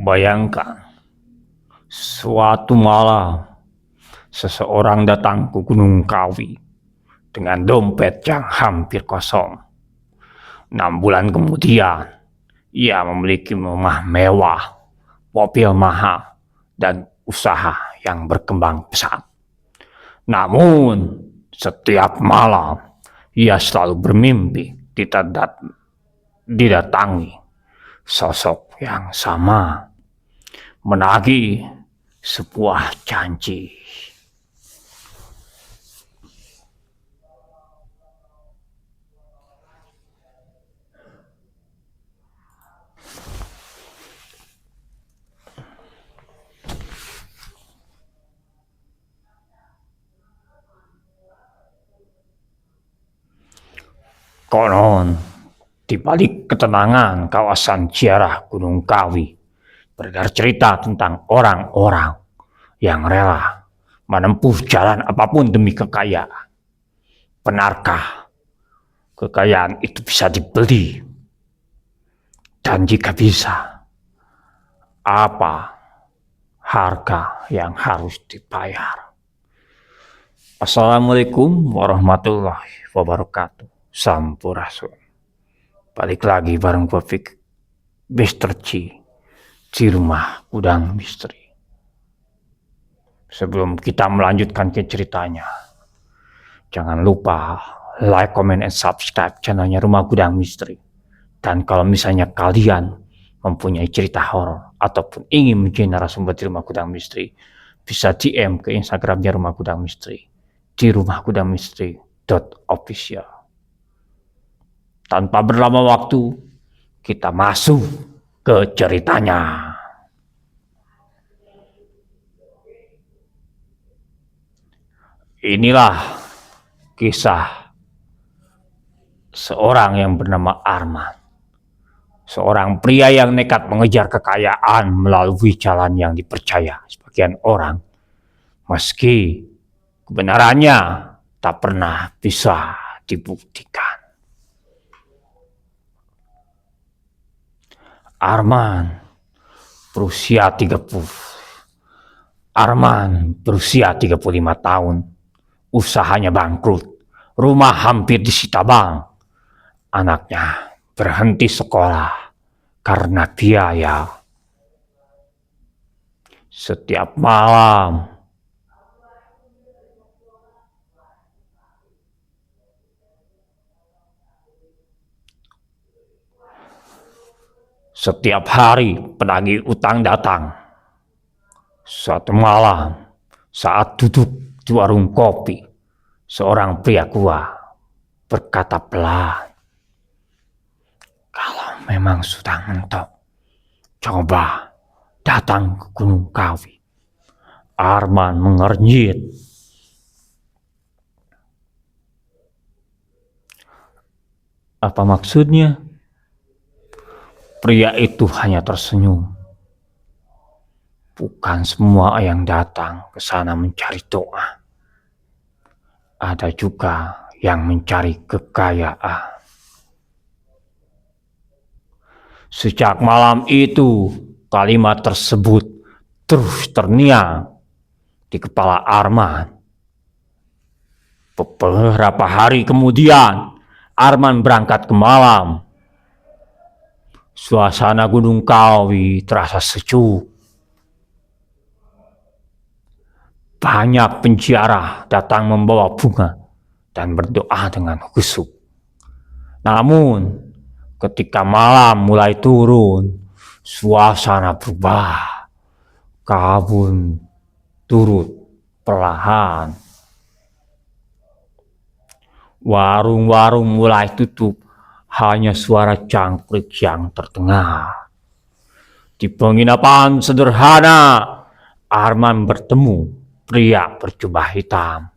Bayangkan, suatu malam seseorang datang ke Gunung Kawi dengan dompet yang hampir kosong. 6 bulan kemudian, ia memiliki rumah mewah, mobil mahal, dan usaha yang berkembang pesat. Namun, setiap malam ia selalu bermimpi didatangi sosok yang sama, menagih sebuah janji. Konon, di balik ketenangan kawasan ziarah Gunung Kawi, beredar cerita tentang orang-orang yang rela menempuh jalan apapun demi kekayaan. Benarkah kekayaan itu bisa dibeli? Dan jika bisa, apa harga yang harus dibayar? Assalamualaikum warahmatullahi wabarakatuh. Sampurasun. Balik lagi bareng gue Mr. G di Rumah Gudang Misteri. Sebelum kita melanjutkan ke ceritanya, jangan lupa like, comment, and subscribe channelnya Rumah Gudang Misteri. Dan kalau misalnya kalian mempunyai cerita horor ataupun ingin menjadi narasumber di Rumah Gudang Misteri, bisa DM ke Instagramnya Rumah Gudang Misteri di rumahgudangmisteri.official. Tanpa berlama waktu, kita masuk ke ceritanya. Inilah kisah seorang yang bernama Arman. Seorang pria yang nekat mengejar kekayaan melalui jalan yang dipercaya sebagian orang, meski kebenarannya tak pernah bisa dibuktikan. Arman berusia 35 tahun. Usahanya bangkrut, rumah hampir disita bank. Anaknya berhenti sekolah karena biaya. Setiap malam setiap hari penagih utang datang. Suatu malam, saat duduk di warung kopi, seorang pria tua berkata pelan, "Kalau memang sudah mentok, coba datang ke Gunung Kawi." Arman mengernyit. Apa maksudnya? Pria itu hanya tersenyum. Bukan semua yang datang ke sana mencari doa. Ada juga yang mencari kekayaan. Sejak malam itu, kalimat tersebut terus terngiang di kepala Arman. Beberapa hari kemudian, Arman berangkat ke Malang. Suasana Gunung Kawi terasa sejuk. Banyak penziarah datang membawa bunga dan berdoa dengan khusyuk. Namun, ketika malam mulai turun, suasana berubah. Kabut turut perlahan. Warung-warung mulai tutup. Hanya suara jangkrik yang terdengar. Di penginapan sederhana, Arman bertemu pria berjubah hitam.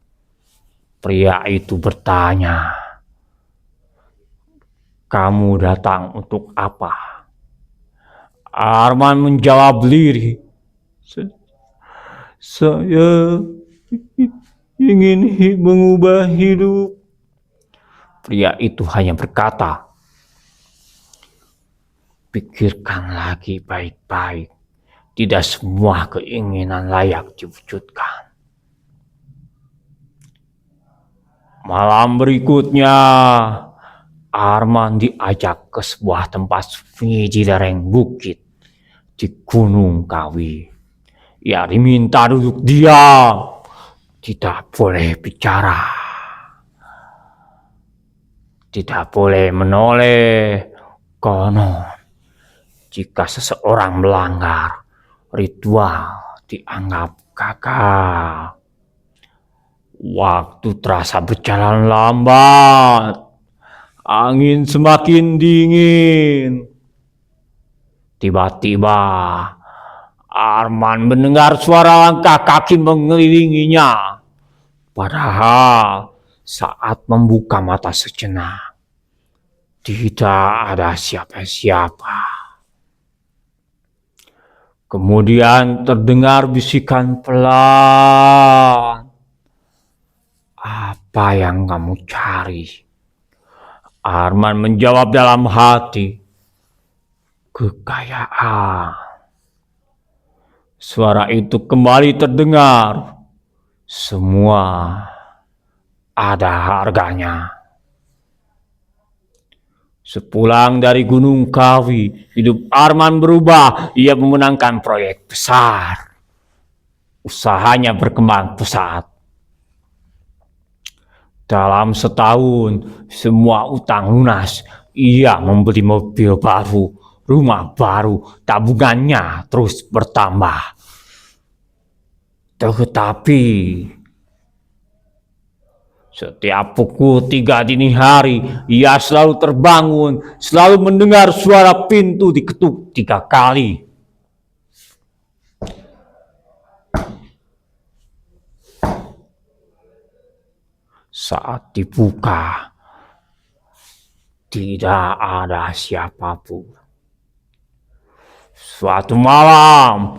Pria itu bertanya, "Kamu datang untuk apa?" Arman menjawab lirih, "Saya ingin mengubah hidup." Pria itu hanya berkata, "Pikirkan lagi baik-baik. tidak semua keinginan layak diwujudkan. Malam berikutnya, Arman diajak ke sebuah tempat sunyi di lereng bukit di Gunung Kawi. Ia diminta duduk diam, tidak boleh bicara, tidak boleh menoleh. Konon, jika seseorang melanggar, ritual dianggap gagal. Waktu terasa berjalan lambat. Angin semakin dingin. Tiba-tiba Arman mendengar suara langkah kaki mengelilinginya. Padahal saat membuka mata sejenak, tidak ada siapa-siapa. Kemudian terdengar bisikan pelan. Apa yang kamu cari? Arman menjawab dalam hati, kekayaan. Suara itu kembali terdengar. Semua ada harganya. Sepulang dari Gunung Kawi, hidup Arman berubah. Ia memenangkan proyek besar. Usahanya berkembang pesat. Dalam setahun, semua utang lunas. Ia membeli mobil baru, rumah baru, tabungannya terus bertambah. Tetapi setiap pukul 3 dini hari, ia selalu terbangun, selalu mendengar suara pintu diketuk 3 kali. Saat dibuka, tidak ada siapapun. Suatu malam,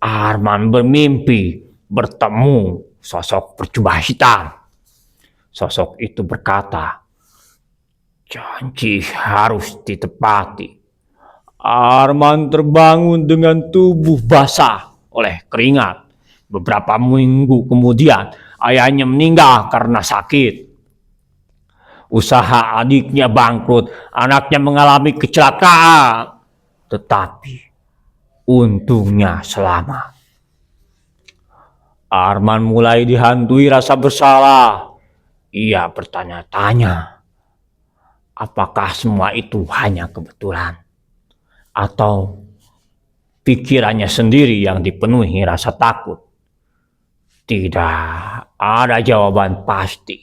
Arman bermimpi bertemu sosok berjubah hitam. Sosok itu berkata, janji harus ditepati. Arman terbangun dengan tubuh basah oleh keringat. Beberapa minggu kemudian, ayahnya meninggal karena sakit. Usaha adiknya bangkrut, anaknya mengalami kecelakaan. Tetapi untungnya selamat. Arman mulai dihantui rasa bersalah. Ia bertanya-tanya, apakah semua itu hanya kebetulan? Atau pikirannya sendiri yang dipenuhi rasa takut? Tidak ada jawaban pasti.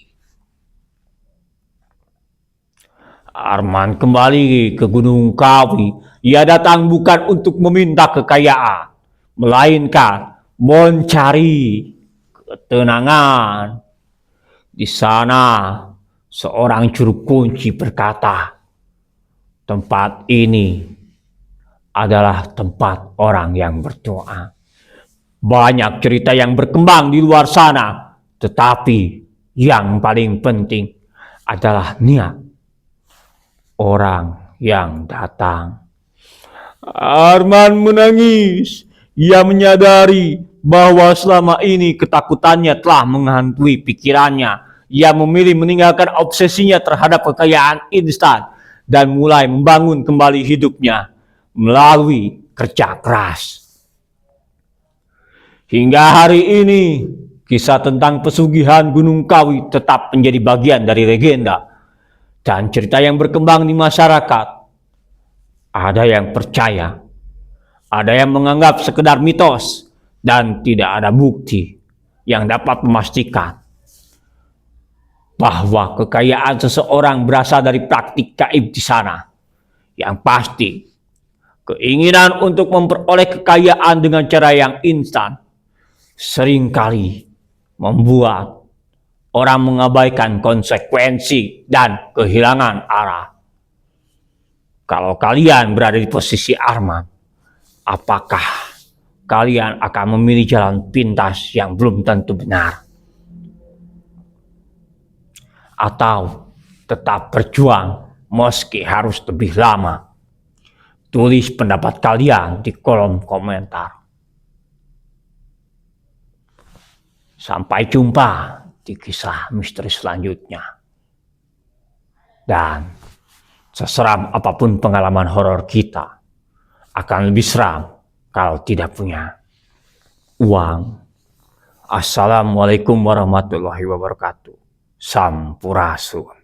Arman kembali ke Gunung Kawi. Ia datang bukan untuk meminta kekayaan, melainkan mencari ketenangan. Di sana, seorang juru kunci berkata, tempat ini adalah tempat orang yang berdoa. Banyak cerita yang berkembang di luar sana, tetapi yang paling penting adalah niat orang yang datang. Arman menangis. Ia menyadari bahwa selama ini ketakutannya telah menghantui pikirannya. Ia memilih meninggalkan obsesinya terhadap kekayaan instan dan mulai membangun kembali hidupnya melalui kerja keras. Hingga hari ini, kisah tentang pesugihan Gunung Kawi tetap menjadi bagian dari legenda dan cerita yang berkembang di masyarakat. Ada yang percaya, ada yang menganggap sekedar mitos, dan tidak ada bukti yang dapat memastikan bahwa kekayaan seseorang berasal dari praktik gaib di sana. Yang pasti, keinginan untuk memperoleh kekayaan dengan cara yang instan seringkali membuat orang mengabaikan konsekuensi dan kehilangan arah. Kalau kalian berada di posisi Arman, apakah kalian akan memilih jalan pintas yang belum tentu benar? Atau tetap berjuang meski harus lebih lama? Tulis pendapat kalian di kolom komentar. Sampai jumpa di kisah misteri selanjutnya. Dan seseram apapun pengalaman horor kita, akan lebih seram kalau tidak punya uang. Assalamualaikum warahmatullahi wabarakatuh. Sampurasun.